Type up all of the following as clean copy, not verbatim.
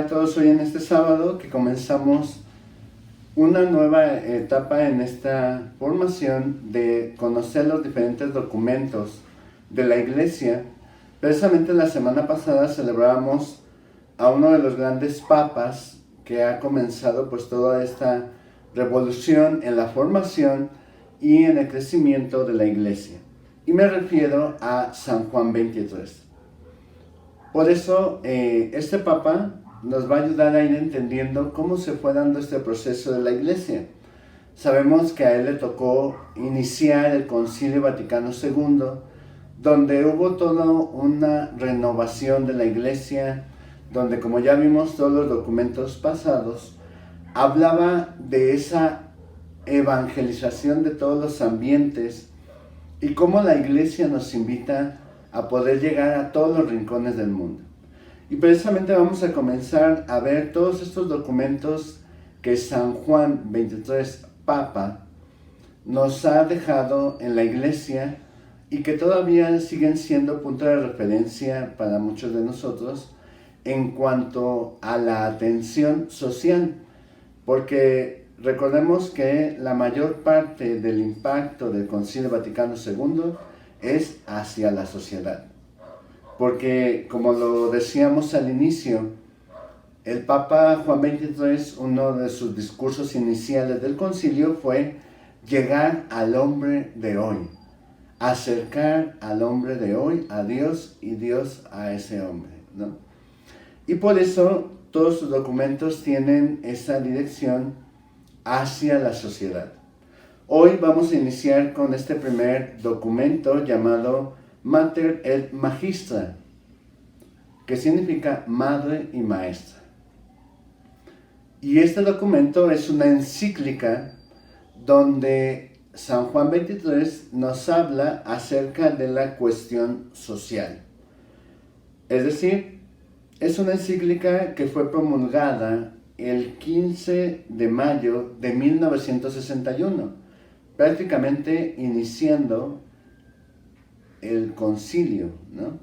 a todos hoy en este sábado que comenzamos una nueva etapa en esta formación de conocer los diferentes documentos de la Iglesia. Precisamente la semana pasada celebrábamos a uno de los grandes papas que ha comenzado pues toda esta revolución en la formación y en el crecimiento de la Iglesia. Y me refiero a San Juan XXIII. Por eso este Papa nos va a ayudar a ir entendiendo cómo se fue dando este proceso de la Iglesia. Sabemos que a él le tocó iniciar el Concilio Vaticano II, donde hubo toda una renovación de la Iglesia, donde, como ya vimos todos los documentos pasados, hablaba de esa evangelización de todos los ambientes y cómo la Iglesia nos invita a poder llegar a todos los rincones del mundo. Y precisamente vamos a comenzar a ver todos estos documentos que San Juan XXIII, Papa, nos ha dejado en la Iglesia y que todavía siguen siendo punto de referencia para muchos de nosotros en cuanto a la atención social, porque recordemos que la mayor parte del impacto del Concilio Vaticano II es hacia la sociedad. Porque, como lo decíamos al inicio, el Papa Juan XXIII, uno de sus discursos iniciales del concilio fue llegar al hombre de hoy, acercar al hombre de hoy a Dios y Dios a ese hombre, ¿no? Y por eso todos sus documentos tienen esa dirección hacia la sociedad. Hoy vamos a iniciar con este primer documento llamado Mater et Magistra, que significa madre y maestra. Y este documento es una encíclica donde San Juan XXIII nos habla acerca de la cuestión social. Es decir, es una encíclica que fue promulgada el 15 de mayo de 1961, prácticamente iniciando el concilio, ¿no?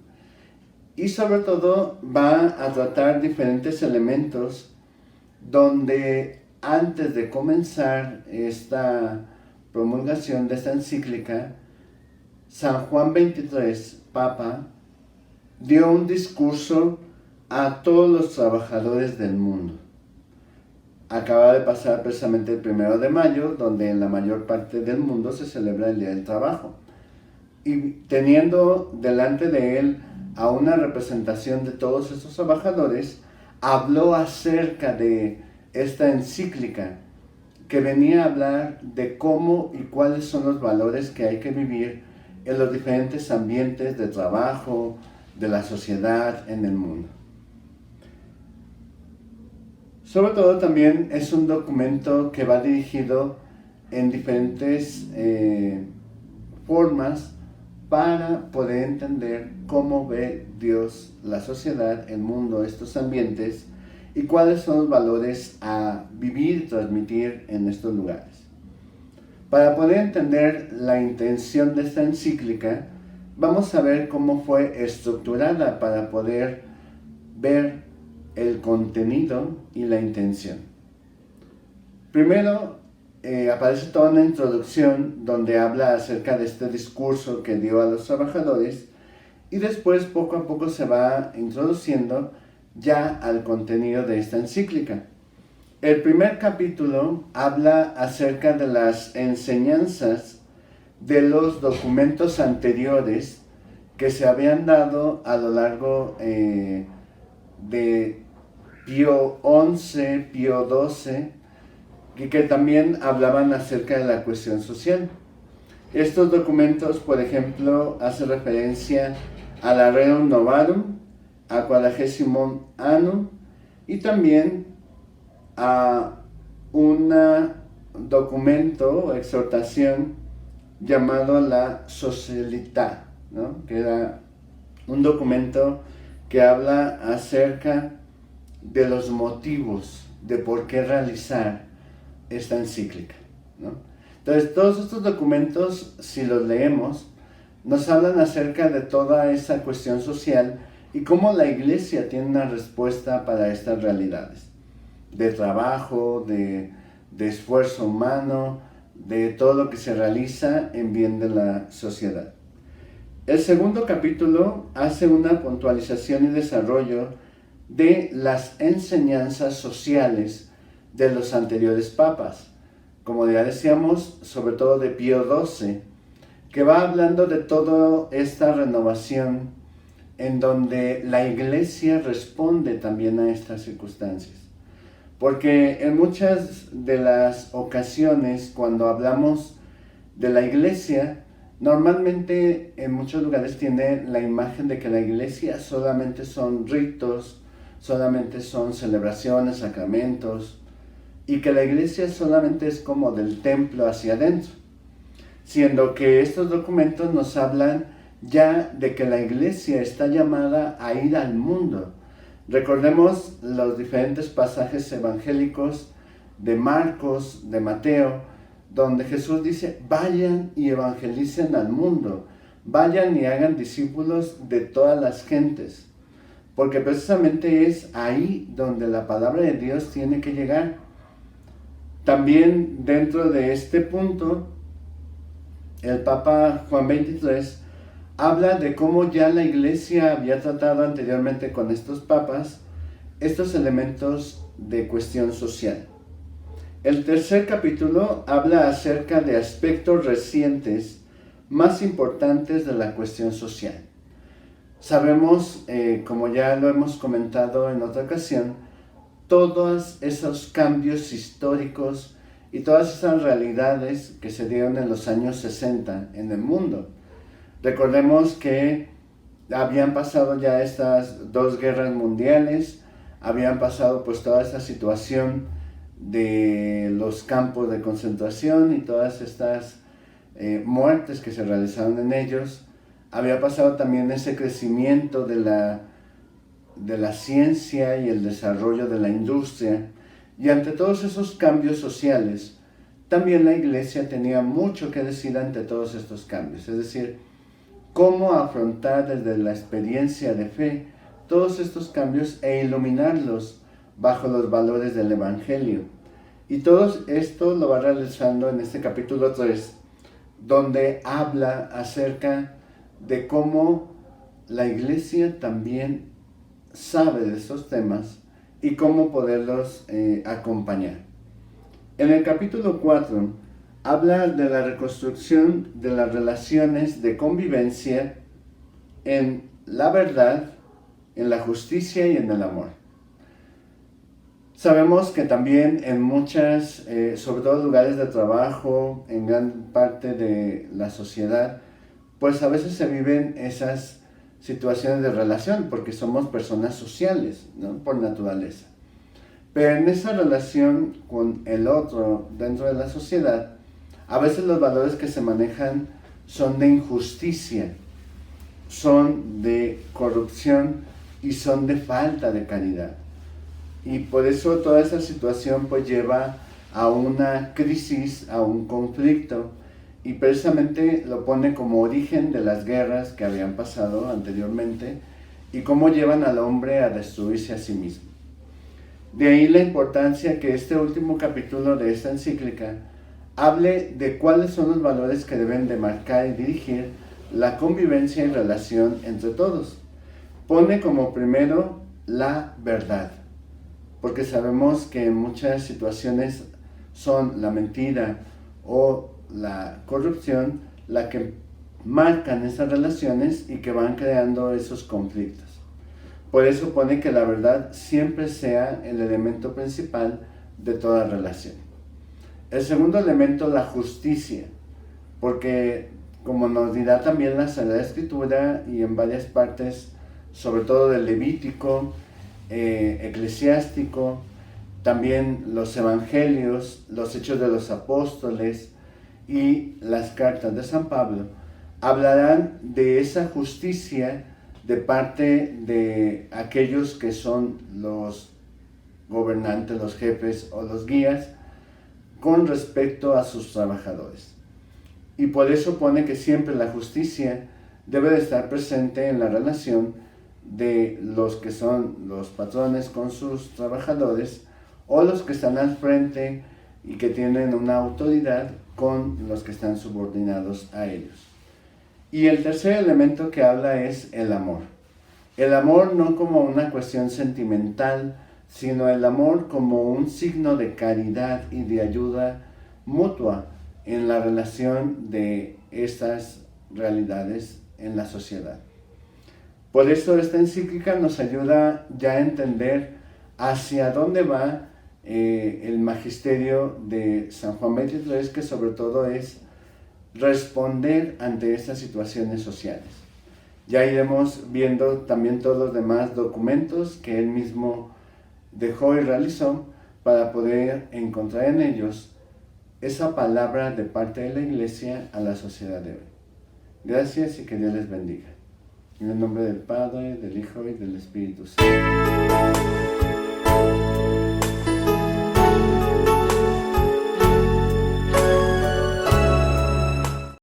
Y sobre todo va a tratar diferentes elementos donde antes de comenzar esta promulgación de esta encíclica, San Juan XXIII, Papa, dio un discurso a todos los trabajadores del mundo. Acaba de pasar precisamente el 1 de mayo, donde en la mayor parte del mundo se celebra el Día del Trabajo. Y teniendo delante de él a una representación de todos estos trabajadores, habló acerca de esta encíclica que venía a hablar de cómo y cuáles son los valores que hay que vivir en los diferentes ambientes de trabajo, de la sociedad, en el mundo. Sobre todo también es un documento que va dirigido en diferentes formas para poder entender cómo ve Dios la sociedad, el mundo, estos ambientes y cuáles son los valores a vivir y transmitir en estos lugares. Para poder entender la intención de esta encíclica, vamos a ver cómo fue estructurada para poder ver el contenido y la intención. Primero, aparece toda una introducción donde habla acerca de este discurso que dio a los trabajadores y después poco a poco se va introduciendo ya al contenido de esta encíclica. El primer capítulo habla acerca de las enseñanzas de los documentos anteriores que se habían dado a lo largo de Pío XI, Pío XII, y que también hablaban acerca de la cuestión social. Estos documentos, por ejemplo, hacen referencia a la Rerum Novarum, a Quadragesimum Annum, y también a un documento o exhortación llamado la Socialitas, ¿no? Que era un documento que habla acerca de los motivos de por qué realizar esta encíclica, ¿no? Entonces, todos estos documentos, si los leemos, nos hablan acerca de toda esa cuestión social y cómo la iglesia tiene una respuesta para estas realidades de trabajo, de esfuerzo humano, de todo lo que se realiza en bien de la sociedad. El segundo capítulo hace una puntualización y desarrollo de las enseñanzas sociales de los anteriores papas, como ya decíamos, sobre todo de Pío XII, que va hablando de toda esta renovación en donde la iglesia responde también a estas circunstancias. Porque en muchas de las ocasiones, cuando hablamos de la iglesia, normalmente en muchos lugares tiene la imagen de que la iglesia solamente son ritos, solamente son celebraciones, sacramentos, y que la iglesia solamente es como del templo hacia adentro, siendo que estos documentos nos hablan ya de que la iglesia está llamada a ir al mundo. Recordemos los diferentes pasajes evangélicos de Marcos, de Mateo, donde Jesús dice, vayan y evangelicen al mundo, vayan y hagan discípulos de todas las gentes, porque precisamente es ahí donde la palabra de Dios tiene que llegar. También dentro de este punto, el Papa Juan XXIII habla de cómo ya la iglesia había tratado anteriormente con estos papas estos elementos de cuestión social. El tercer capítulo habla acerca de aspectos recientes más importantes de la cuestión social. Sabemos, como ya lo hemos comentado en otra ocasión, todos esos cambios históricos y todas esas realidades que se dieron en los años 60 en el mundo. Recordemos que habían pasado ya estas dos guerras mundiales, habían pasado pues toda esta situación de los campos de concentración y todas estas muertes que se realizaron en ellos. Había pasado también ese crecimiento de la ciencia y el desarrollo de la industria. Y ante todos esos cambios sociales, también la iglesia tenía mucho que decir ante todos estos cambios. Es decir, cómo afrontar desde la experiencia de fe todos estos cambios e iluminarlos bajo los valores del Evangelio. Y todo esto lo va realizando en este capítulo 3, donde habla acerca de cómo la iglesia también sabe de estos temas y cómo poderlos acompañar. En el capítulo 4 habla de la reconstrucción de las relaciones de convivencia en la verdad, en la justicia y en el amor. Sabemos que también en muchas, sobre todo lugares de trabajo, en gran parte de la sociedad, pues a veces se viven esas situaciones de relación, porque somos personas sociales, ¿no? Por naturaleza. Pero en esa relación con el otro dentro de la sociedad, a veces los valores que se manejan son de injusticia, son de corrupción y son de falta de caridad. Y por eso toda esa situación pues lleva a una crisis, a un conflicto, y precisamente lo pone como origen de las guerras que habían pasado anteriormente y cómo llevan al hombre a destruirse a sí mismo. De ahí la importancia que este último capítulo de esta encíclica hable de cuáles son los valores que deben de marcar y dirigir la convivencia y relación entre todos. Pone como primero la verdad, porque sabemos que en muchas situaciones son la mentira o la corrupción la que marcan esas relaciones y que van creando esos conflictos. Por eso pone que la verdad siempre sea el elemento principal de toda relación. El segundo elemento, la justicia, porque como nos dirá también la Sagrada Escritura y en varias partes, sobre todo del Levítico, Eclesiástico, también los Evangelios, los Hechos de los Apóstoles y las cartas de San Pablo, hablarán de esa justicia de parte de aquellos que son los gobernantes, los jefes o los guías, con respecto a sus trabajadores. Y por eso pone que siempre la justicia debe de estar presente en la relación de los que son los patrones con sus trabajadores o los que están al frente y que tienen una autoridad con los que están subordinados a ellos. Y el tercer elemento que habla es el amor. El amor no como una cuestión sentimental, sino el amor como un signo de caridad y de ayuda mutua en la relación de estas realidades en la sociedad. Por eso esta encíclica nos ayuda ya a entender hacia dónde va el magisterio de San Juan XXIII, que sobre todo es responder ante estas situaciones sociales. Ya iremos viendo también todos los demás documentos que él mismo dejó y realizó para poder encontrar en ellos esa palabra de parte de la Iglesia a la sociedad de hoy. Gracias y que Dios les bendiga. En el nombre del Padre, del Hijo y del Espíritu Santo.